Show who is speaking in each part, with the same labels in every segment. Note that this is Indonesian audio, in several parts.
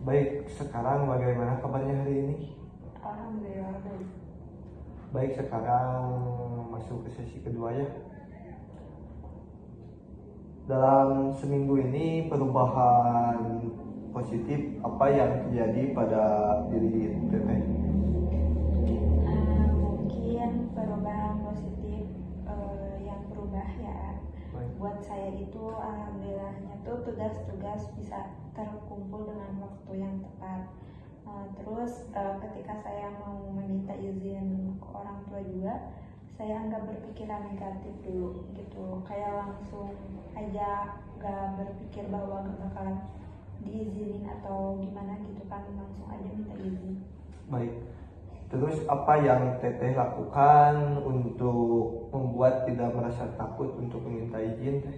Speaker 1: Baik, sekarang bagaimana kabarnya hari ini?
Speaker 2: Alhamdulillah baik.
Speaker 1: Baik, sekarang masuk ke sesi kedua ya. Dalam seminggu ini perubahan positif apa yang terjadi pada diri Teteh?
Speaker 2: Mungkin perubahan positif yang berubah ya.
Speaker 1: Baik.
Speaker 2: Buat saya itu alhamdulillahnya tuh tugas-tugas bisa terkumpul dengan waktu yang tepat. Terus ketika saya mau meminta izin ke orang tua juga, saya nggak berpikiran negatif dulu gitu, kayak langsung aja nggak berpikir bahwa nggak bakalan diizinin atau gimana gitu kan, langsung aja minta izin.
Speaker 1: Baik. Terus apa yang Teteh lakukan untuk membuat tidak merasa takut untuk meminta izin Teh?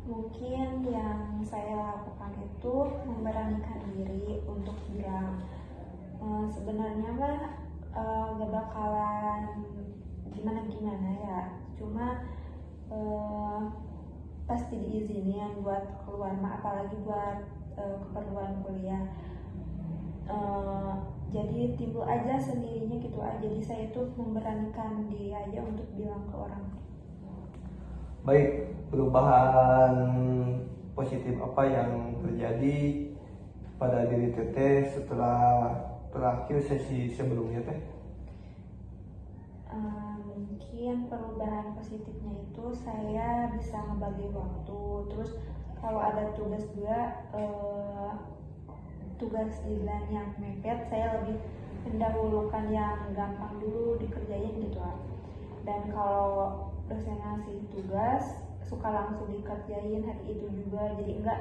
Speaker 2: Mungkin yang saya lakukan itu memberanikan diri untuk bilang sebenarnya mah gak bakalan gimana-gimana ya, cuma pasti diizinin buat keluar mah, apalagi buat keperluan kuliah. Jadi timbul aja sendirinya gitu aja. Jadi saya tuh memberanikan diri aja untuk bilang ke orang.
Speaker 1: Baik, perubahan positif apa yang terjadi pada diri Teteh setelah terakhir sesi sebelumnya Teh?
Speaker 2: Mungkin perubahan positifnya itu saya bisa ngebagi waktu. Terus kalau ada tugas juga, tugas deadline yang mepet, saya lebih mendahulukan yang gampang dulu dikerjain gitu kan. Dan kalau dosen ngasih tugas suka langsung dikerjain hari itu juga, jadi enggak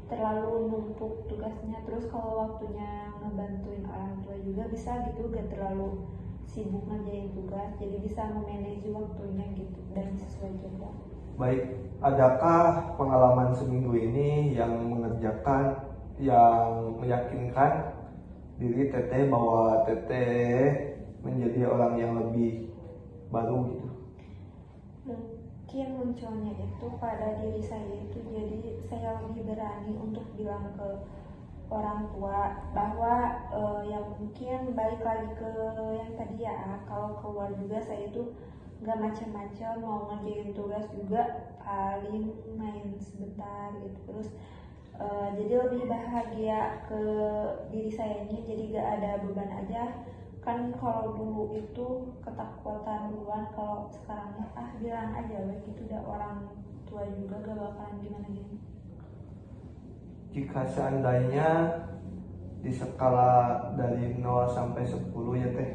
Speaker 2: terlalu numpuk tugasnya. Terus kalau waktunya ngebantuin orang tua juga bisa gitu, gak terlalu sibuk ngerjain tugas, jadi bisa memanage waktunya gitu dan sesuai jadwal.
Speaker 1: Baik, adakah pengalaman seminggu ini yang meyakinkan diri Teteh bahwa Teteh menjadi orang yang lebih baru gitu?
Speaker 2: Mungkin munculnya itu pada diri saya itu, jadi saya lebih berani untuk bilang ke orang tua bahwa yang mungkin balik lagi ke yang tadi ya, kalau keluar juga saya itu nggak macam-macam, mau ngerjain tugas juga paling main sebentar gitu. Terus jadi lebih bahagia ke diri saya ini, jadi gak ada beban aja kan. Kalau dulu itu ketakutan duluan, kalau sekarang bilang aja lah gitu, udah orang tua juga gak bakalan gimana-gimana.
Speaker 1: Jika seandainya di skala dari 0 sampai 10 ya Teh,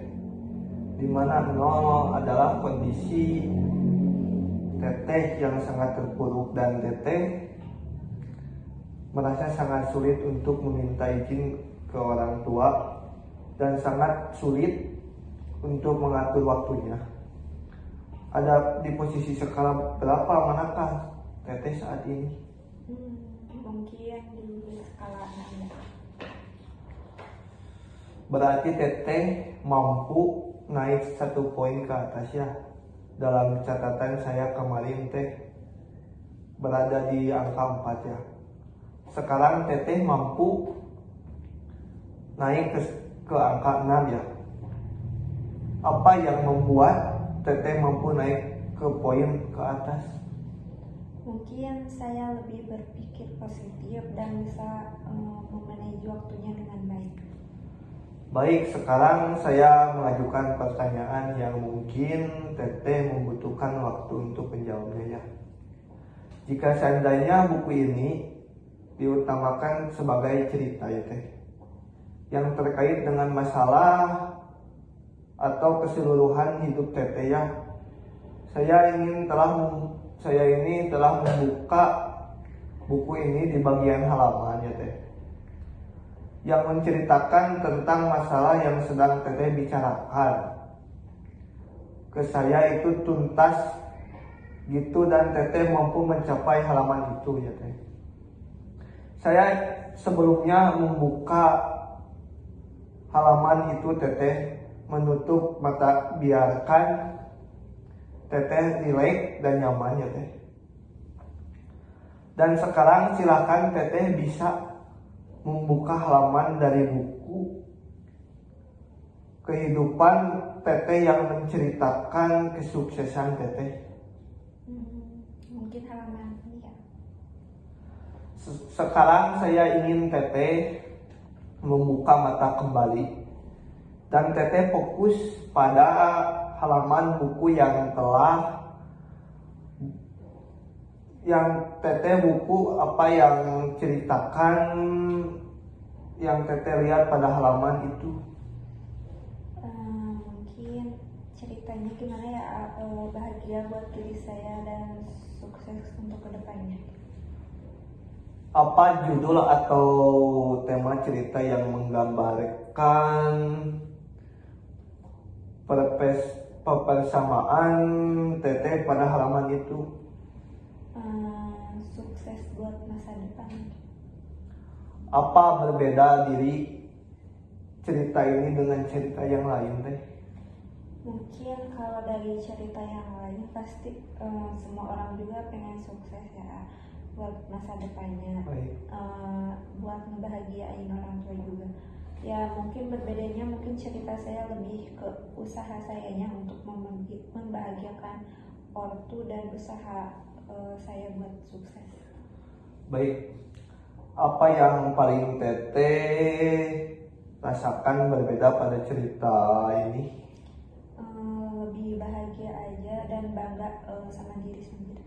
Speaker 1: dimana 0 adalah kondisi Teteh yang sangat terpuruk dan Teteh merasa sangat sulit untuk meminta izin ke orang tua dan sangat sulit untuk mengatur waktunya. Ada di posisi skala berapa, manakah Teteh saat ini?
Speaker 2: Mungkin di skala 6 ya.
Speaker 1: Berarti Teteh mampu naik 1 poin ke atas ya. Dalam catatan saya kemarin Teh berada di angka 4 ya. Sekarang Teteh mampu naik ke angka 6 ya. Apa yang membuat Teteh mampu naik ke poin ke atas?
Speaker 2: Mungkin saya lebih berpikir positif dan bisa memanage waktunya dengan baik.
Speaker 1: Baik, sekarang saya mengajukan pertanyaan yang mungkin Teteh membutuhkan waktu untuk menjawabnya ya. Jika seandainya buku ini diutamakan sebagai cerita ya Teh, yang terkait dengan masalah atau keseluruhan hidup Teteh ya, saya ini telah membuka buku ini di bagian halaman ya Teh, yang menceritakan tentang masalah yang sedang Teteh bicarakan ke saya itu tuntas gitu, dan Teteh mampu mencapai halaman itu ya Teh. Saya sebelumnya membuka halaman itu Teteh menutup mata, biarkan Teteh rileks dan nyaman ya Teh. Dan sekarang silakan Teteh bisa membuka halaman dari buku kehidupan Teteh yang menceritakan kesuksesan Teteh.
Speaker 2: Mungkin halaman ini ya.
Speaker 1: Sekarang saya ingin Teteh membuka mata kembali dan Teteh fokus pada halaman buku yang Teteh buku apa yang ceritakan yang Teteh lihat pada halaman itu.
Speaker 2: Mungkin ceritanya gimana ya, bahagia buat diri saya dan sukses untuk kedepannya.
Speaker 1: Apa judul atau tema cerita yang menggambarkan persamaan Teteh pada halaman itu?
Speaker 2: Sukses buat masa depan.
Speaker 1: Apa berbeda diri cerita ini dengan cerita yang lain Teh?
Speaker 2: Mungkin kalau dari cerita yang lain pasti semua orang juga pengen sukses ya buat masa depannya. Buat ngebahagiain orang tua juga. Ya mungkin berbedanya mungkin cerita saya lebih ke usaha sayanya untuk membahagiakan ortu dan usaha saya buat sukses.
Speaker 1: Baik, apa yang paling Teteh rasakan berbeda pada cerita ini?
Speaker 2: Lebih bahagia aja dan bangga sama diri sendiri.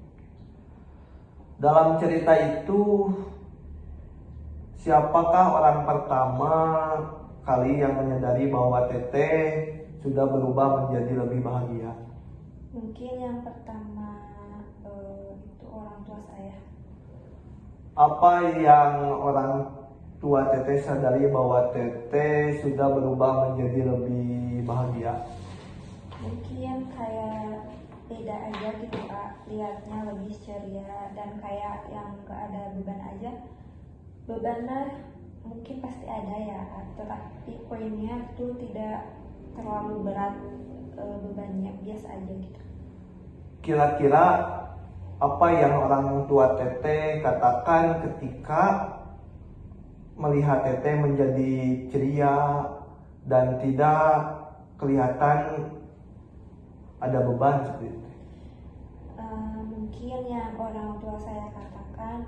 Speaker 1: Dalam cerita itu, siapakah orang pertama kali yang menyadari bahwa Teteh sudah berubah menjadi lebih bahagia?
Speaker 2: Mungkin yang pertama itu orang tua saya.
Speaker 1: Apa yang orang tua Teteh sadari bahwa Teteh sudah berubah menjadi lebih bahagia?
Speaker 2: Mungkin kayak beda aja gitu Kak, lihatnya lebih ceria dan kayak yang gak ada beban aja. Bebannya mungkin pasti ada ya, tetapi poinnya tuh tidak terlalu berat, bebannya biasa aja gitu.
Speaker 1: Kira-kira apa yang orang tua Teteh katakan ketika melihat Teteh menjadi ceria dan tidak kelihatan ada beban seperti itu?
Speaker 2: Mungkin yang orang tua saya katakan,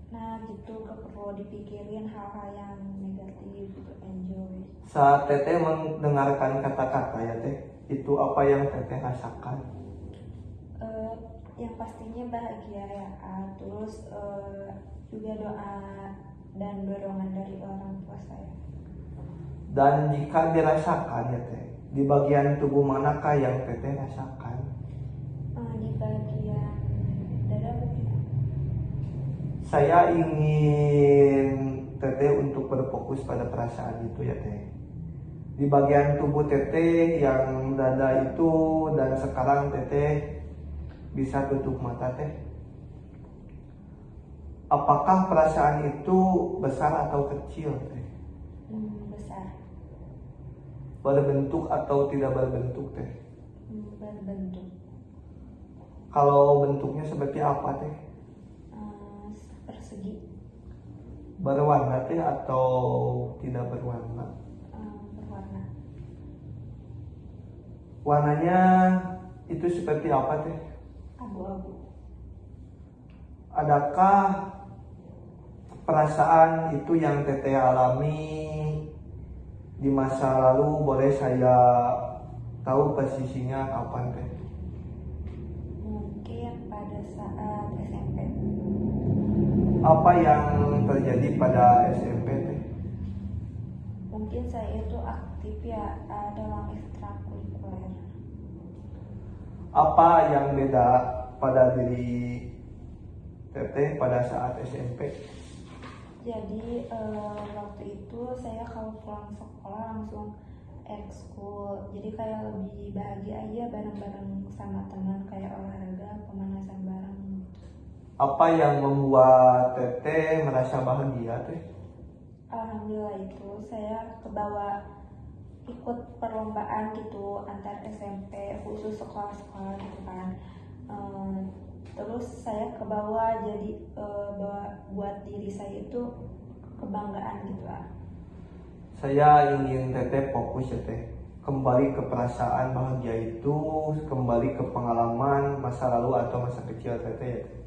Speaker 2: nah gitu gak perlu dipikirin hal-hal yang negatif gitu, enjoy.
Speaker 1: Saat Teteh mendengarkan kata-kata ya Teh, itu apa yang Teteh rasakan?
Speaker 2: Yang pastinya bahagia ya, terus juga doa dan dorongan dari orang tua saya.
Speaker 1: Dan jika dirasakan ya Teh, di bagian tubuh manakah yang Teteh rasakan?
Speaker 2: Di bagian dada mungkin.
Speaker 1: Saya ingin Teteh untuk berfokus pada perasaan itu ya Teh. Di bagian tubuh Teteh yang dada itu dan sekarang Teteh bisa tutup mata Teh. Apakah perasaan itu besar atau kecil Teh?
Speaker 2: Besar.
Speaker 1: Berbentuk atau tidak berbentuk Teh?
Speaker 2: Berbentuk.
Speaker 1: Kalau bentuknya seperti apa Teh?
Speaker 2: Persegi.
Speaker 1: Berwarna Teh atau tidak berwarna?
Speaker 2: Berwarna.
Speaker 1: Warnanya itu seperti apa Teh?
Speaker 2: Abu-abu.
Speaker 1: Adakah perasaan itu yang Teteh alami di masa lalu? Boleh saya tahu posisinya kapan Teh?
Speaker 2: Mungkin pada saat SMP.
Speaker 1: Apa yang terjadi pada SMP Teh?
Speaker 2: Mungkin saya itu aktif ya dalam ekstrakurikuler.
Speaker 1: Apa yang beda pada diri Teteh pada saat SMP?
Speaker 2: Jadi waktu itu saya kalau pulang sekolah langsung ekskul. Jadi kayak lebih bahagia aja bareng-bareng sama teman, kayak olahraga, pemanasan bareng.
Speaker 1: Apa yang membuat Teteh merasa bahagia Teh?
Speaker 2: Alhamdulillah itu saya kebawa ikut perlombaan gitu antar SMP khusus sekolah-sekolah gitu kan. Terus saya kebawa jadi buat diri saya itu kebanggaan gitu ah.
Speaker 1: Saya ingin teteh fokus ya teh, kembali ke perasaan bahagia itu, kembali ke pengalaman masa lalu atau masa kecil teteh ya teh.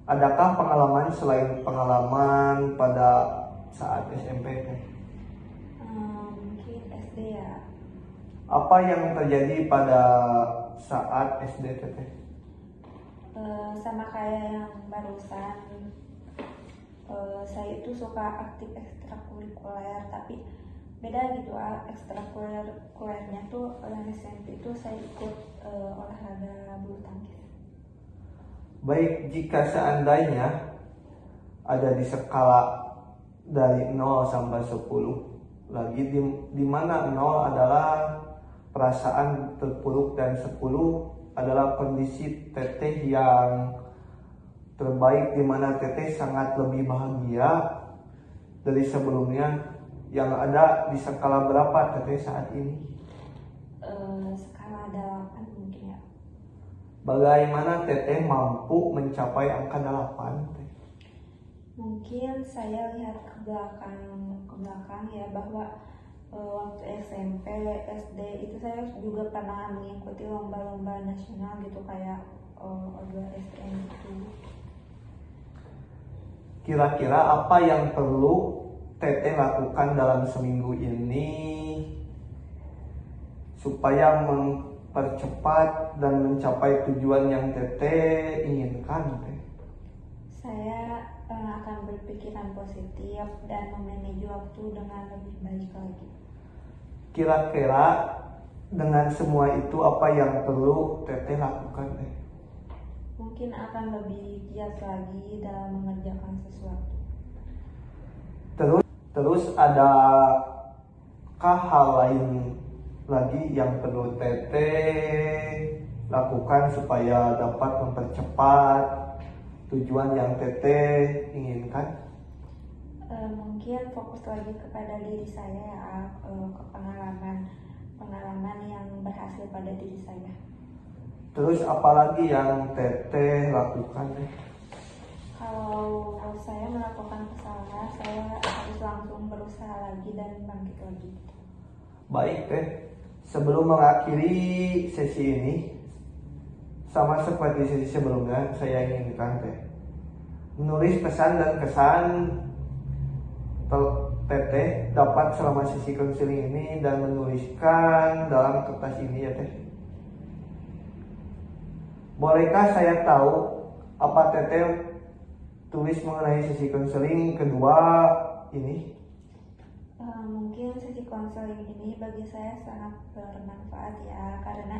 Speaker 1: Adakah pengalaman selain pengalaman pada saat SMP teh?
Speaker 2: Mungkin SD ya.
Speaker 1: Apa yang terjadi pada saat SD teteh?
Speaker 2: Sama kayak yang barusan, saya itu suka aktif ekstrakurikuler, tapi beda gitu ah. Ekstrakurikulernya tuh yang SMP itu saya ikut olahraga bulu tangkis.
Speaker 1: Baik, jika seandainya ada di skala dari 0 sampai 10 lagi di mana 0 adalah perasaan terpuruk dan 10 adalah kondisi teteh yang terbaik, di mana teteh sangat lebih bahagia dari sebelumnya. Yang ada di skala berapa teteh saat ini?
Speaker 2: Skala 8 mungkin ya.
Speaker 1: Bagaimana teteh mampu mencapai angka 8 teh?
Speaker 2: Mungkin saya lihat ke belakang ya, bahwa waktu SMP, SD itu saya juga pernah mengikuti lomba-lomba nasional gitu, kayak O2SN itu.
Speaker 1: Kira-kira apa yang perlu teteh lakukan dalam seminggu ini supaya mempercepat dan mencapai tujuan yang teteh inginkan teh?
Speaker 2: Saya akan berpikiran positif dan memanage waktu dengan lebih baik lagi.
Speaker 1: Kira-kira dengan semua itu apa yang perlu teteh lakukan teh?
Speaker 2: Mungkin akan lebih giat lagi dalam mengerjakan sesuatu.
Speaker 1: Terus adakah hal lain lagi yang perlu teteh lakukan supaya dapat mempercepat tujuan yang teteh inginkan?
Speaker 2: Mungkin fokus lagi kepada diri saya ya, ke pengalaman yang berhasil pada diri saya.
Speaker 1: Terus apalagi yang teteh lakukan?
Speaker 2: Kalau saya melakukan kesalahan, saya harus langsung berusaha lagi dan bangkit lagi.
Speaker 1: Baik teh, sebelum mengakhiri sesi ini, sama seperti sesi sebelumnya, saya inginkan teh menulis pesan dan kesan teteh dapat selama sesi konseling ini dan menuliskan dalam kertas ini ya teh. Bolehkah saya tahu apa teteh tulis mengenai sesi konseling kedua ini?
Speaker 2: Mungkin sesi konseling ini bagi saya sangat bermanfaat ya, karena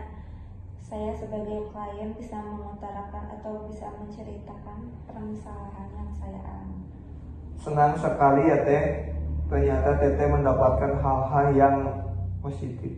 Speaker 2: saya sebagai klien bisa mengutarakan atau bisa menceritakan permasalahan yang saya alami.
Speaker 1: Senang sekali ya teh, ternyata teteh mendapatkan hal-hal yang positif.